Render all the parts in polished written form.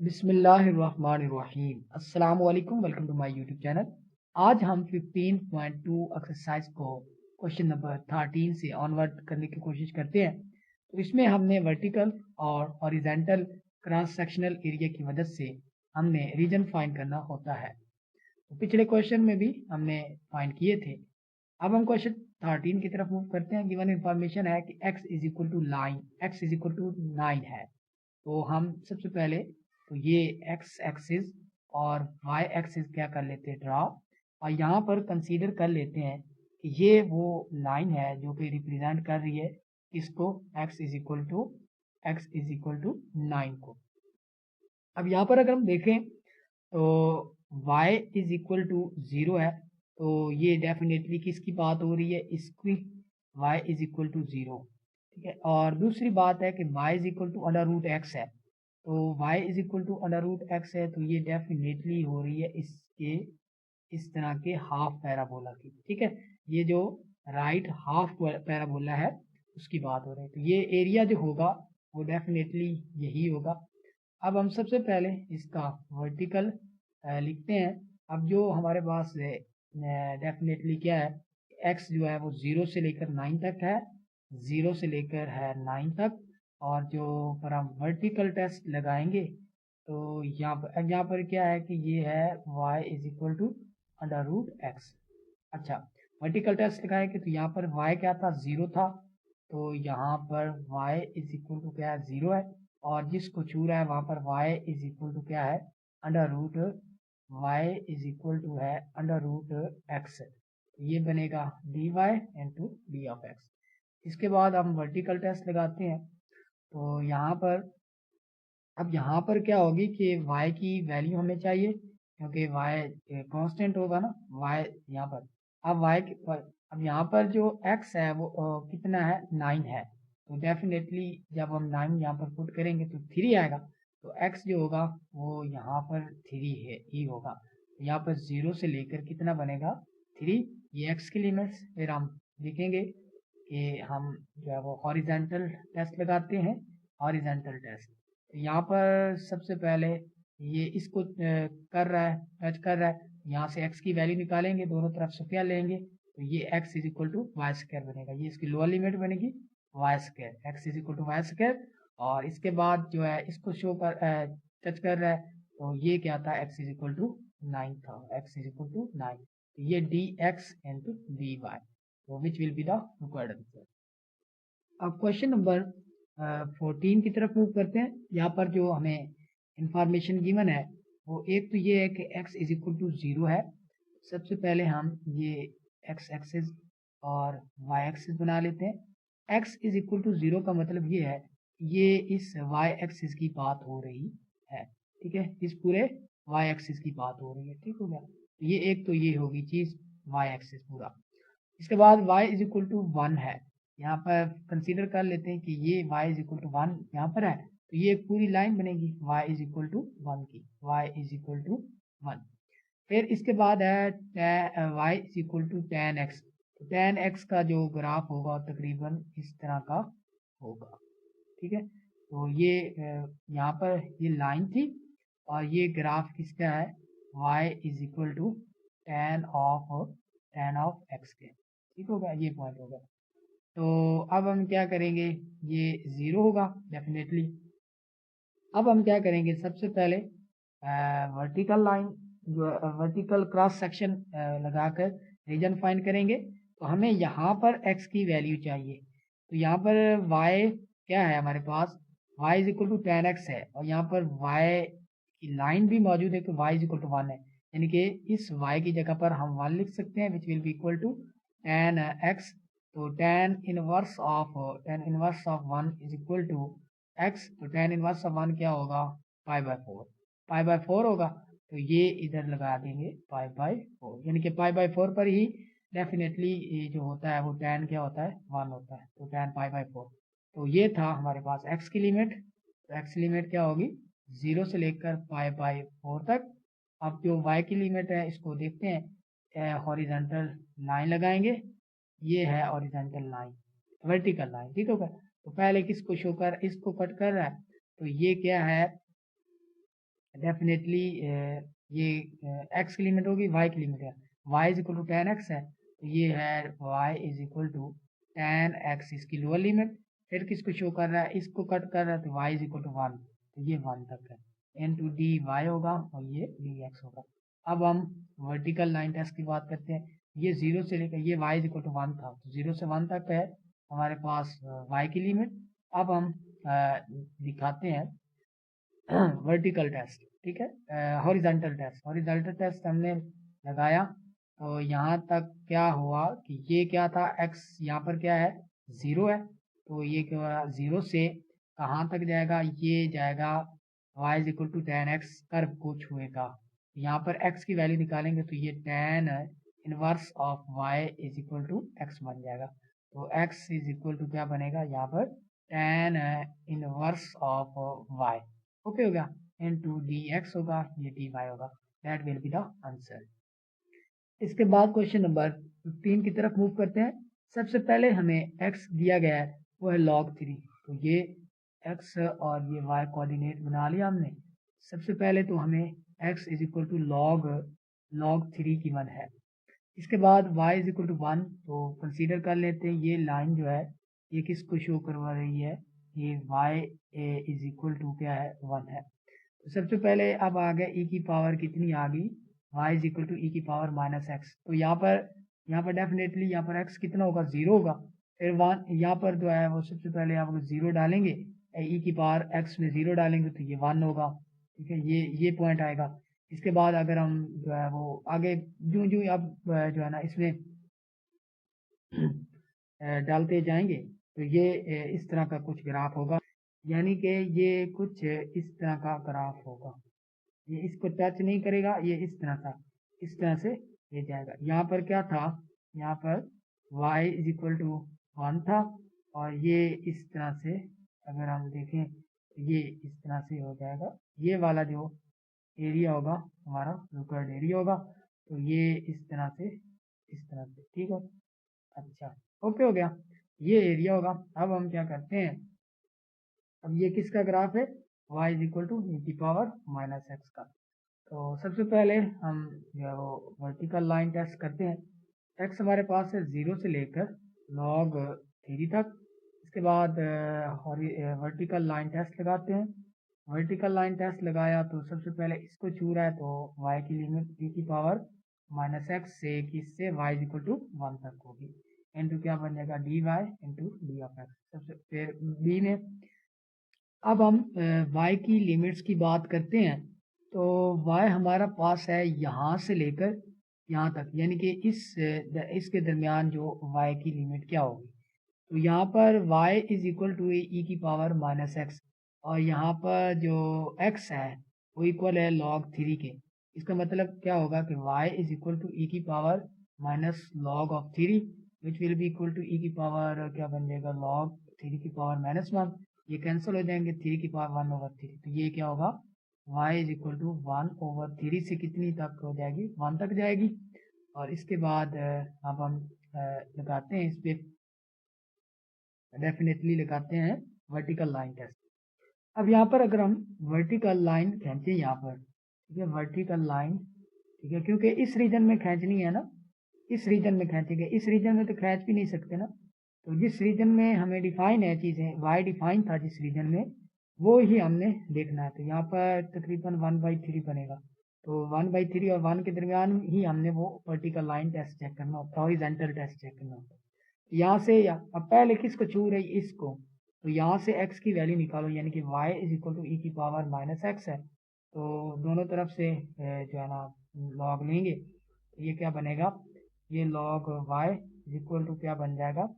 बिस्मिल्लाहिर्रहमानिर्रहीम। अस्सलाम वालेकुम, welcome to my YouTube channel. आज हम 15.2 एक्सरसाइज को क्वेश्चन नंबर 13 से ऑनवर्ड करने की कोशिश करते हैं। तो इसमें हमने वर्टिकल और हॉरिजॉन्टल क्रॉस सेक्शनल एरिया की मदद से हमने रीजन फाइंड करना होता है। तो पिछले क्वेश्चन में भी हमने फाइंड किए थे। अब हम क्वेश्चन 13 की तरफ मूव करते हैं। गिवन इंफॉर्मेशन है कि x is equal to line x is equal to 9 है। तो हम सबसे पहले तो ये x एक्सिस और y एक्सिस क्या कर लेते हैं, ड्रा। और यहाँ पर कंसीडर कर लेते हैं कि ये वो लाइन है जो कि रिप्रेजेंट कर रही है इसको x इज इक्वल टू 9 को। अब यहाँ पर अगर हम देखें तो y इज इक्वल टू 0 है, तो ये डेफिनेटली किसकी बात हो रही है, इसकी y इज इक्वल टू 0। ठीक है, और दूसरी बात है कि y is equal to under root X है, तो y is equal to under root X है, तो ये डेफिनेटली हो रही है इसके इस तरह के हाफ पैराबोला की। ठीक है, ये जो राइट हाफ पैराबोला है उसकी बात हो रही है, तो ये एरिया जो होगा वो डेफिनेटली यही होगा। अब हम सबसे पहले इसका वर्टिकल लिखते हैं। अब जो हमारे पास डेफिनेटली क्या है, x जो है वो 0 से लेकर 9 तक है, 0 से लेकर है 9 तक। और जो पर हम वर्टिकल टेस्ट लगाएंगे तो यहाँ पर क्या है कि ये है y is equal to under root X. अच्छा, वर्टिकल टेस्ट लगाएंगे तो यहाँ पर y क्या था, 0 था, तो यहाँ पर y इज इक्वल टू क्या है, 0 है। और जिसको छू रहा है वहाँ पर y इज इक्वल टू क्या है, under root y is equal to है अंडर रूट एक्स। ये बनेगा dy into D of X. इसके बाद हम वर्टिकल टेस्ट लगाते हैं तो यहाँ पर अब यहाँ पर क्या होगी कि y की वैल्यू हमें चाहिए, क्योंकि y कांस्टेंट होगा ना y यहाँ पर। अब अब यहाँ पर जो x है वो कितना है, 9 है, तो डेफिनेटली जब हम 9 यहाँ पर पुट करेंगे तो 3 आएगा, तो x जो होगा वो यहाँ पर 3 है ही होगा। तो यहाँ पर 0 से लेकर कितना बनेगा, 3। ये x की लिमिट्स फिर हम देखेंगे कि हम जो है वो हॉरिजेंटल टेस्ट लगाते हैं। हॉरिजेंटल टेस्ट यहाँ पर सबसे पहले ये इसको कर रहा है, टच कर रहा है, यहाँ से x की वैल्यू निकालेंगे, दोनों तरफ से क्या लेंगे, तो ये x is equal to Y square बनेगा, ये इसकी लोअर लिमिट बनेगी Y square, x is equal to Y square. और इसके बाद जो है इसको शो कर टच कर रहा है, तो ये क्या था, x इज इक्वल टू 9 था, x इज इक्वल टू 9, तो ये d x into d y, तो which will be the required answer. अब क्वेश्चन नंबर 14 की तरफ मूव करते हैं। यहाँ पर जो हमें इंफॉर्मेशन गिवन है वो एक तो ये है कि x इज इक्वल टू 0 है। सबसे पहले हम ये x एक्सिस और y एक्सिस बना लेते हैं। x इज इक्वल टू 0 का मतलब ये है, ये इस y एक्सिस की बात हो रही है। ठीक है, इस पूरे y एक्सिस की बात हो रही है। ठीक हो गया, ये एक तो ये होगी चीज y एक्सिस पूरा। इसके बाद y इज इक्वल टू 1 है, यहाँ पर कंसीडर कर लेते हैं कि ये y इज इक्वल टू 1 यहाँ पर है, तो ये एक पूरी लाइन बनेगी y इज इक्वल टू 1 की, y इज इक्वल टू 1। फिर इसके बाद है y is equal to ten x, तो टेन एक्स का जो ग्राफ होगा तकरीबन इस तरह का होगा। ठीक है, तो ये यहाँ पर ये लाइन थी और ये ग्राफ किसका है, y is equal to ten of X के। ठीक होगा, ये पॉइंट होगा। तो अब हम क्या करेंगे, ये 0 होगा डेफिनेटली। अब हम क्या करेंगे, सबसे पहले वर्टिकल लाइन जो वर्टिकल क्रॉस सेक्शन लगाकर रीजन फाइंड करेंगे। तो हमें यहाँ पर x की वैल्यू चाहिए, तो यहाँ पर y क्या है हमारे पास, y is equal to ten X है, और यहाँ पर y की लाइन भी मौजूद है, तो y इज इक्वल टू 1 है, यानी कि इस y की जगह पर हम 1 लिख सकते हैं, which will be equal to ten x. तो ten inverse of 1 is equal to x, तो टेन इनवर्स ऑफ 1 क्या होगा, पाई बाय 4, पाई बाय 4 होगा, तो ये इधर लगा देंगे पाई बाय 4, यानी कि पाई बाय 4 पर ही डेफिनेटली ये जो होता है वो टेन क्या होता है, 1 होता है, तो टेन पाई बाय 4। तो ये था हमारे पास x की लिमिट, तो x लिमिट क्या होगी, 0 से लेकर पाई बाय 4 तक। अब जो y की लिमिट है इसको देखते हैं, हॉरिजेंटल लाइन लगाएंगे, ये है हॉरिजेंटल लाइन, वर्टिकल लाइन। ठीक होगा, तो पहले किसको शो कर, इसको कट कर रहा है, तो ये क्या है, डेफिनेटली ये x की लिमिट होगी, y की लिमिट है, y is equal to ten X है, तो ये है y is equal to ten X इसकी लोअर लिमिट। फिर किसको शो कर रहा है, इसको कट कर रहा है, तो y is equal to one, तो ये वन तक है, इन टू डी वाई होगा और ये डी एक्स होगा। अब हम वर्टिकल लाइन टेस्ट की बात करते हैं। ये जीरो से लेकर ये y is equal to one था, तो जीरो से वन तक है हमारे पास y की लिमिट। अब हम दिखाते हैं वर्टिकल टेस्ट, ठीक है, हॉरिजॉन्टल टेस्ट। हॉरिजॉन्टल टेस्ट हमने लगाया तो यहाँ तक क्या हुआ कि ये क्या था, x यहाँ पर क्या है, ज़ीरो है, तो ये क्या हुआ, ज़ीरो से कहाँ तक जाएगा, ये जाएगा y is equal to ten X curve को छुएगा। यहाँ पर x की वैल्यू निकालेंगे तो ये ten inverse of y is equal to X बन जाएगा। तो x इज इक्वल टू क्या बनेगा यहाँ पर, ten inverse of y, okay हो गया, इनटू डी एक्स होगा, ये डी वाई होगा, that will be the answer. इसके बाद क्वेश्चन नंबर 15 की तरफ मूव करते हैं। सबसे पहले हमें x दिया गया है वो है log 3, तो ये x और ये y कोऑर्डिनेट बना लिया हमने। सबसे पहले तो हमें x is equal to log 3 की 1 है। इसके बाद y इज इक्वल टू 1, तो कंसीडर कर लेते हैं ये लाइन जो है ये किसको शो करवा रही है, ये y इज इक्वल टू क्या है, 1 है। तो सबसे पहले अब आ गया e की पावर कितनी आ गई, y is equal to e की पावर माइनस एक्स, तो यहाँ पर डेफिनेटली यहाँ पर x कितना होगा, जीरो होगा। फिर वन यहाँ पर जो है वो सबसे पहले आप जीरो डालेंगे, ई की पावर x में जीरो डालेंगे तो ये वन होगा, ठीक है, ये पॉइंट आएगा। इसके बाद अगर हम जो है वो आगे जो जो अब जो है ना इसमें डालते जाएंगे तो ये इस तरह का कुछ ग्राफ होगा, यानी कि ये कुछ इस तरह का ग्राफ होगा, ये इसको टच नहीं करेगा, ये इस तरह से ये जाएगा। यहाँ पर क्या था, यहाँ पर y is equal to one था, और ये इस तरह से अगर हम देखें तो ये इस तरह से हो जाएगा, ये वाला जो एरिया होगा हमारा रिक्वायर्ड एरिया होगा, तो ये इस तरह से ठीक है, अच्छा ओके हो गया, ये एरिया होगा। अब हम क्या करते हैं, अब ये किसका ग्राफ है, y is equal to e की पावर माइनस एक्स का। तो सबसे पहले हम जो है वो वर्टिकल लाइन टेस्ट करते हैं। x हमारे पास है जीरो से लेकर log 3 तक। इसके बाद वर्टिकल लाइन टेस्ट लगाते हैं। वर्टिकल लाइन टेस्ट लगाया तो सबसे पहले इसको छू रहा है, तो y की लिमिट e की पावर माइनस एक्स से किससे y is equal to one तक होगी, इंटू क्या बन जाएगा, D Y into D of X. सबसे फिर बी में अब हम y की लिमिट्स की बात करते हैं, तो y हमारा पास है यहाँ से लेकर यहाँ तक, यानी कि इसके दरमियान जो y की लिमिट क्या होगी, तो यहाँ पर y is equal to e की पावर माइनस एक्स, और यहाँ पर जो x है वो इक्वल है log 3 के। इसका मतलब क्या होगा कि y is equal to e की power minus log of 3, which will be equal to e की पावर क्या बन जाएगा, log 3 की पावर माइनस 1, ये कैंसिल हो जाएंगे, 3 की पावर 1/3, तो ये क्या होगा, y इज इक्वल टू 1/3 से कितनी तक हो जाएगी, 1 तक जाएगी। और इसके बाद अब हम लगाते हैं इस पर, डेफिनेटली लगाते हैं वर्टिकल लाइन टेस्ट। अब यहाँ पर अगर हम वर्टिकल लाइन खींचे यहाँ पर, ठीक है, वर्टिकल लाइन, ठीक है, क्योंकि इस रीजन में खींचनी है ना, इस रीजन में खींचेंगे, इस रीजन में तो खींच भी नहीं सकते ना, तो जिस रीजन में हमें डिफाइन है चीज़ें, वाई डिफाइन था जिस रीजन में, वो ही हमने देखना है। तो यहाँ पर तकरीबन 1/3 बनेगा, तो 1/3 और 1 के दरमियान ही हमने वो वर्टिकल लाइन टेस्ट चेक करना होता है, हॉरिजॉन्टल टेस्ट चेक करना होता है। यहाँ से अब पहले किसको छू रही, इसको, तो यहाँ से x की वैल्यू निकालो, यानी कि y is equal to e की पावर माइनस एक्स है, तो दोनों तरफ से जो है ना लॉग लेंगे, तो ये क्या बनेगा, ये log y is equal to क्या बन जाएगा,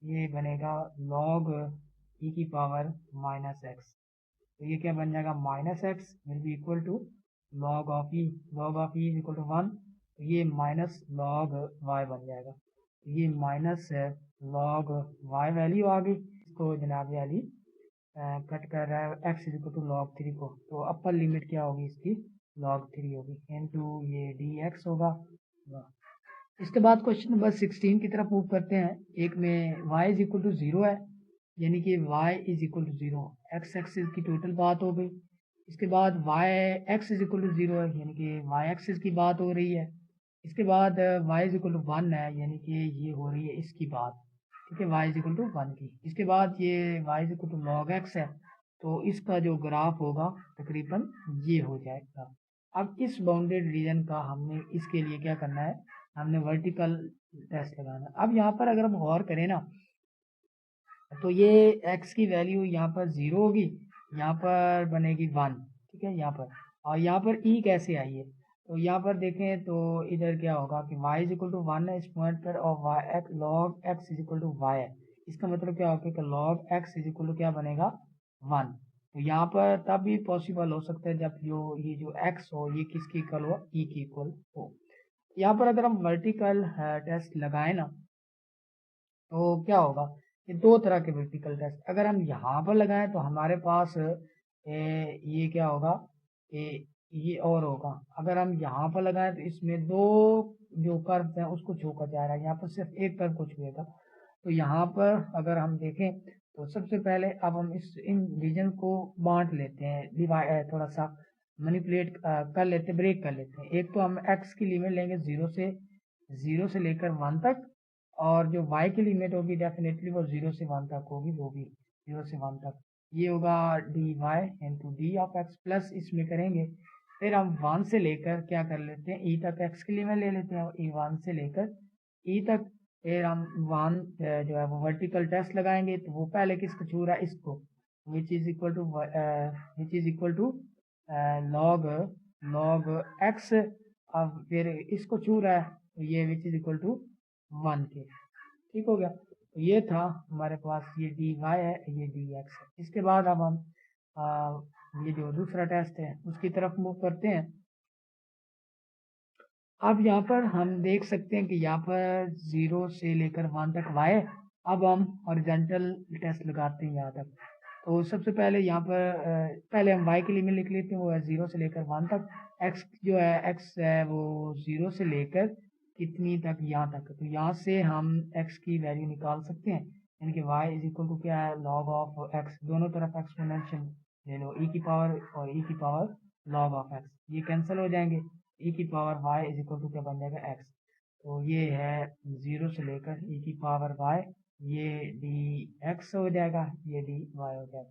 ये बनेगा log ई की पावर माइनस एक्स, तो ये क्या बन जाएगा, minus X will be equal to log of E is equal to 1, तो ये माइनस log y बन जाएगा, तो ये माइनस log y वैल्यू आ गई, इसको जनाब वाली कट कर रहा है x is equal to log 3 को, तो अपर लिमिट क्या होगी इसकी, log 3 होगी, इनटू ये डी एक्स होगा। इसके बाद क्वेश्चन नंबर 16 की तरफ मूव करते हैं। एक में y इज इक्वल टू 0 है, यानी कि y is equal to 0, X axis की टोटल बात हो गई। इसके बाद Y X is equal to 0 है, यानी कि वाई एक्सिस की बात हो रही है। इसके बाद वाई इज इक्वल टू 1 है, यानी कि ये हो रही है इसकी बात, ठीक है, वाई इज इक्वल टू 1 की। इसके बाद ये Y is equal to log X है, तो इसका जो ग्राफ होगा तकरीबन ये हो जाएगा। अब इस बाउंडेड रीजन का हमने इसके लिए क्या करना है, हमने वर्टिकल टेस्ट लगाना। अब यहाँ पर अगर हम गौर करें ना, तो ये x की वैल्यू यहाँ पर 0 होगी, यहाँ पर बनेगी 1, ठीक है, यहाँ पर। और यहाँ पर e कैसे आई है, तो यहाँ पर देखें तो इधर क्या होगा कि y इज इक्वल टू 1 है इस पॉइंट पर, और y log x is equal to y है। इसका मतलब क्या होगा कि log x is equal to क्या बनेगा 1। तो यहाँ पर तब भी पॉसिबल हो सकता है जब ये जो x हो ये किसकी इक्वल हो, e की इक्वल हो। यहाँ पर अगर हम वर्टिकल टेस्ट लगाए ना, तो क्या होगा, ये दो तरह के वर्टिकल टेस्ट अगर हम यहाँ पर लगाएं तो हमारे पास ये क्या होगा, ये और होगा। अगर हम यहाँ पर लगाएं तो इसमें दो जो कर्व हैं उसको छूकर जा रहा है, यहाँ पर सिर्फ एक कर्व को छुएगा। तो यहाँ पर अगर हम देखें तो सबसे पहले अब हम इन रीजन को बांट लेते हैं, डिवाइड थोड़ा सा मैनिपुलेट कर लेते हैं, ब्रेक कर लेते हैं। एक तो हम एक्स की लिमिट लेंगे 0 से लेकर 1 तक, और जो y की लिमिट होगी डेफिनेटली वो 0 से 1 तक होगी, वो भी 0 से 1 तक। ये होगा D Y into D of X plus इसमें करेंगे, फिर हम 1 से लेकर क्या कर लेते हैं, ई तक एक्स की लिमिट ले लेते हैं, ई 1 से लेकर ई तक। फिर हम 1 जो है वो वर्टिकल टेस्ट लगाएंगे, तो वो पहले किसको छू रहा है, इसको, which is equal to log X. अब फिर इसको छू रहा है, तो ये विच इज इक्वल टू 1 के, ठीक हो गया। तो ये था हमारे पास, ये डी वाई है, ये डी एक्स है। इसके बाद अब हम ये जो दूसरा टेस्ट है उसकी तरफ मूव करते हैं। अब यहाँ पर हम देख सकते हैं कि यहाँ पर 0 से लेकर 1 तक y है। अब हम हॉरिजॉन्टल टेस्ट लगाते हैं यहाँ तक। तो सबसे पहले यहाँ पर पहले हम y की लिमिट लिख लेते हैं, वो है 0 से लेकर 1 तक। x जो है x है वो 0 से लेकर कितनी तक, यहाँ तक। तो यहाँ से हम x की वैल्यू निकाल सकते हैं, यानी कि y इज इक्वल टू क्या है, log ऑफ x, दोनों तरफ एक्सपोनेंशियल ले लो, e की पावर और e की पावर log ऑफ x, ये कैंसिल हो जाएंगे। e की पावर y इज इक्वल टू क्या बन जाएगा, x। तो ये है 0 से लेकर e की पावर y, ये डी एक्स हो जाएगा, ये डी वाई हो जाएगा।